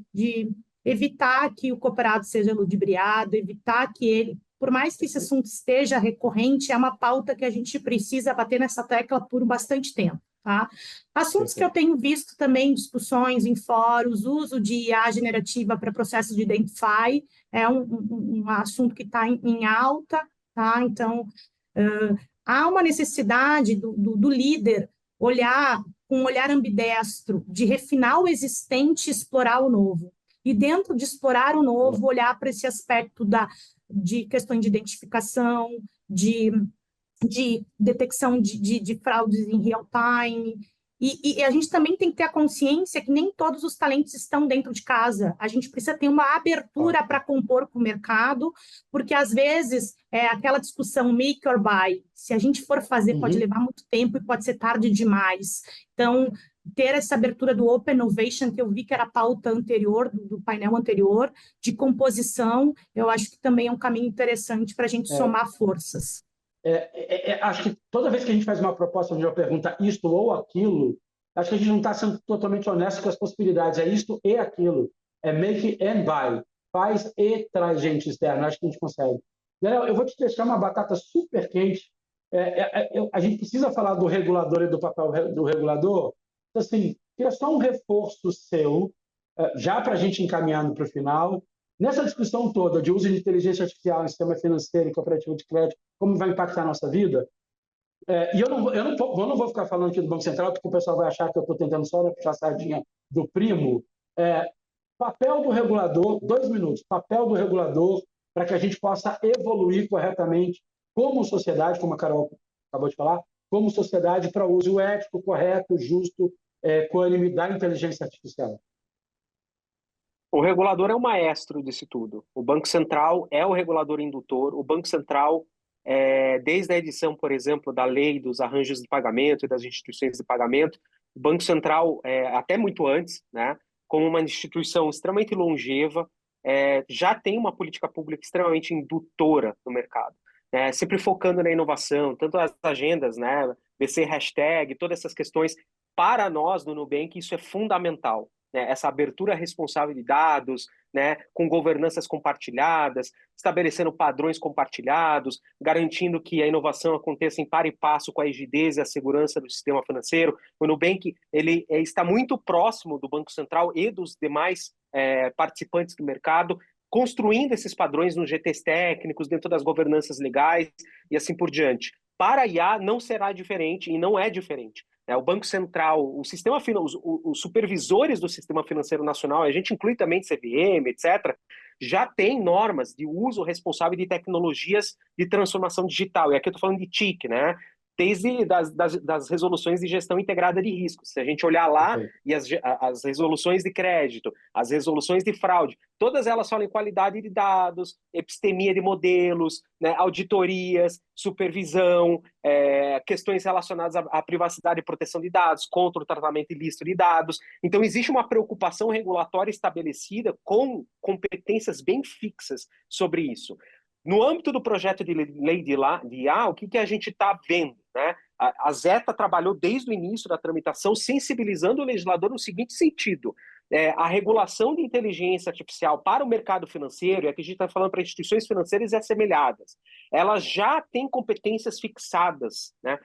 evitar que o cooperado seja ludibriado, evitar que ele, por mais que esse assunto esteja recorrente, é uma pauta que a gente precisa bater nessa tecla por bastante tempo. Tá? Assuntos que eu tenho visto também, discussões em fóruns, uso de IA generativa para processos de Identify, é um assunto que está em alta, tá? Então, há uma necessidade do líder olhar com um olhar ambidestro, de refinar o existente e explorar o novo. E dentro de explorar o novo, olhar para esse aspecto de questões de identificação, de detecção de fraudes em real time. E a gente também tem que ter a consciência que nem todos os talentos estão dentro de casa. A gente precisa ter uma abertura para compor com o mercado, porque às vezes é aquela discussão make or buy. Se a gente for fazer, pode levar muito tempo e pode ser tarde demais. Então, ter essa abertura do Open Innovation, que eu vi que era a pauta anterior, do painel anterior, de composição, eu acho que também é um caminho interessante para a gente somar forças. Acho que toda vez que a gente faz uma proposta onde eu pergunta isto ou aquilo, acho que a gente não está sendo totalmente honesto com as possibilidades. É isto e aquilo. É make and buy. Faz e traz gente externa. Acho que a gente consegue. Daniel, eu vou te deixar uma batata super quente. A gente precisa falar do regulador e do papel do regulador. Então, assim, queria só um reforço seu, já para a gente encaminhando para o final. Nessa discussão toda de uso de inteligência artificial em sistema financeiro e cooperativo de crédito, como vai impactar a nossa vida? E eu não vou ficar falando aqui do Banco Central, porque o pessoal vai achar que eu estou tentando só puxar a sardinha do primo. Papel do regulador, 2 minutos, papel do regulador para que a gente possa evoluir corretamente como sociedade, como a Carol acabou de falar, como sociedade para o uso ético, correto, justo, equânime da inteligência artificial. O regulador é o maestro disso tudo. O Banco Central é o regulador indutor. O Banco Central, desde a edição, por exemplo, da lei dos arranjos de pagamento e das instituições de pagamento, o Banco Central, até muito antes, né, como uma instituição extremamente longeva, já tem uma política pública extremamente indutora no mercado, né, sempre focando na inovação, tanto as agendas, né, BC hashtag, todas essas questões. Para nós, no Nubank, isso é fundamental. Essa abertura responsável de dados, né, com governanças compartilhadas, estabelecendo padrões compartilhados, garantindo que a inovação aconteça em par e passo com a rigidez e a segurança do sistema financeiro. O Nubank ele está muito próximo do Banco Central e dos demais participantes do mercado, construindo esses padrões nos GTs técnicos, dentro das governanças legais e assim por diante. Para a IA não será diferente e não é diferente. O Banco Central, o sistema, os supervisores do Sistema Financeiro Nacional, a gente inclui também CVM, etc., já tem normas de uso responsável de tecnologias de transformação digital. E aqui eu estou falando de TIC, né? Desde das resoluções de gestão integrada de riscos. Se a gente olhar lá, e as resoluções de crédito, as resoluções de fraude, todas elas falam em qualidade de dados, epistemia de modelos, né, auditorias, supervisão, questões relacionadas à privacidade e proteção de dados, contra o tratamento ilícito de dados. Então, existe uma preocupação regulatória estabelecida com competências bem fixas sobre isso. No âmbito do projeto de lei de IA, o que a gente está vendo? Né? A Zeta trabalhou desde o início da tramitação, sensibilizando o legislador no seguinte sentido: a regulação de inteligência artificial para o mercado financeiro, e aqui a gente está falando para instituições financeiras e assemelhadas, elas já têm competências fixadas, né,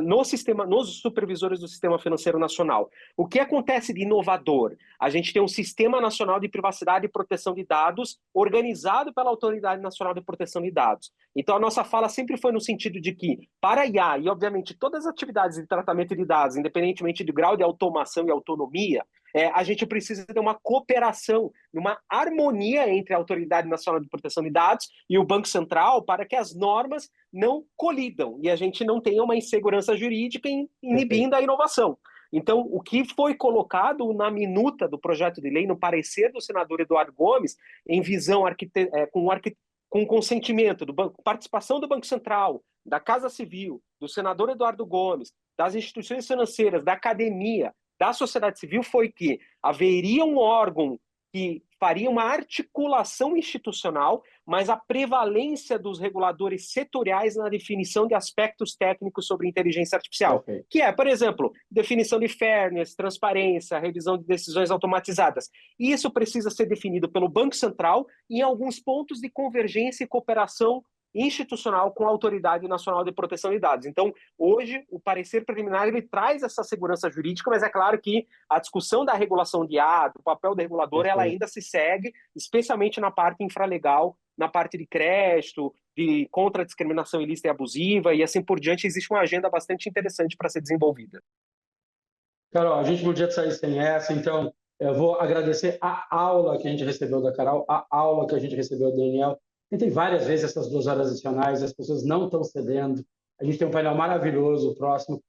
nos supervisores do Sistema Financeiro Nacional. O que acontece de inovador? A gente tem um Sistema Nacional de Privacidade e Proteção de Dados organizado pela Autoridade Nacional de Proteção de Dados. Então, a nossa fala sempre foi no sentido de que, para a IA, e obviamente todas as atividades de tratamento de dados, independentemente do grau de automação e autonomia, a gente precisa ter uma cooperação, uma harmonia entre a Autoridade Nacional de Proteção de Dados e o Banco Central para que as normas não colidam e a gente não tenha uma insegurança jurídica inibindo a inovação. Então, o que foi colocado na minuta do projeto de lei, no parecer do senador Eduardo Gomes, em visão com consentimento, participação do Banco Central, da Casa Civil, do senador Eduardo Gomes, das instituições financeiras, da academia, da sociedade civil, foi que haveria um órgão que faria uma articulação institucional, mas a prevalência dos reguladores setoriais na definição de aspectos técnicos sobre inteligência artificial, que é, por exemplo, definição de fairness, transparência, revisão de decisões automatizadas. E isso precisa ser definido pelo Banco Central em alguns pontos de convergência e cooperação institucional com a Autoridade Nacional de Proteção de Dados. Então, hoje, o parecer preliminar ele traz essa segurança jurídica, mas é claro que a discussão da regulação de IA, do papel do regulador, ela ainda se segue, especialmente na parte infralegal, na parte de crédito, de contra a discriminação ilícita e abusiva, e assim por diante, existe uma agenda bastante interessante para ser desenvolvida. Carol, a gente não podia sair sem essa, então eu vou agradecer a aula que a gente recebeu da Carol, a aula que a gente recebeu do Daniel. Tentei várias vezes essas 2 horas adicionais, as pessoas não estão cedendo. A gente tem um painel maravilhoso próximo.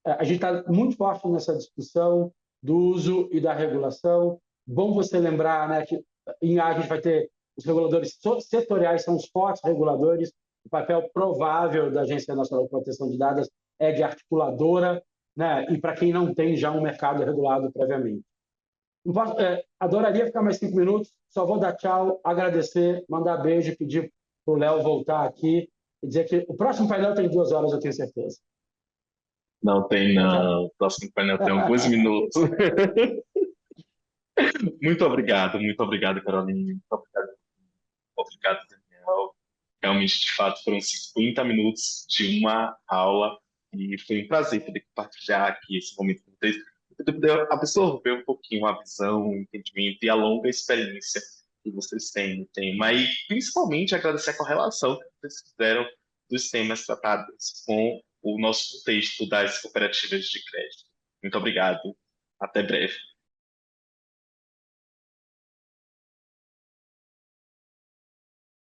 A gente está muito forte nessa discussão do uso e da regulação. Bom você lembrar, né, que em A a gente vai ter os reguladores setoriais, são os fortes reguladores. O papel provável da Agência Nacional de Proteção de Dados é de articuladora, né, e para quem não tem já um mercado regulado previamente. Adoraria ficar mais 5 minutos, só vou dar tchau, agradecer, mandar beijo e pedir para o Léo voltar aqui e dizer que o próximo painel tem 2 horas, eu tenho certeza. Não tem, não. O próximo painel tem alguns minutos. Muito obrigado, Carolina. Obrigado, Daniel. Realmente, de fato, foram 50 minutos de uma aula e foi um prazer poder compartilhar aqui esse momento com vocês. Poder absorver um pouquinho a visão, o entendimento e a longa experiência que vocês têm no tema. E, principalmente, agradecer a correlação que vocês fizeram dos temas tratados com o nosso contexto das cooperativas de crédito. Muito obrigado. Até breve.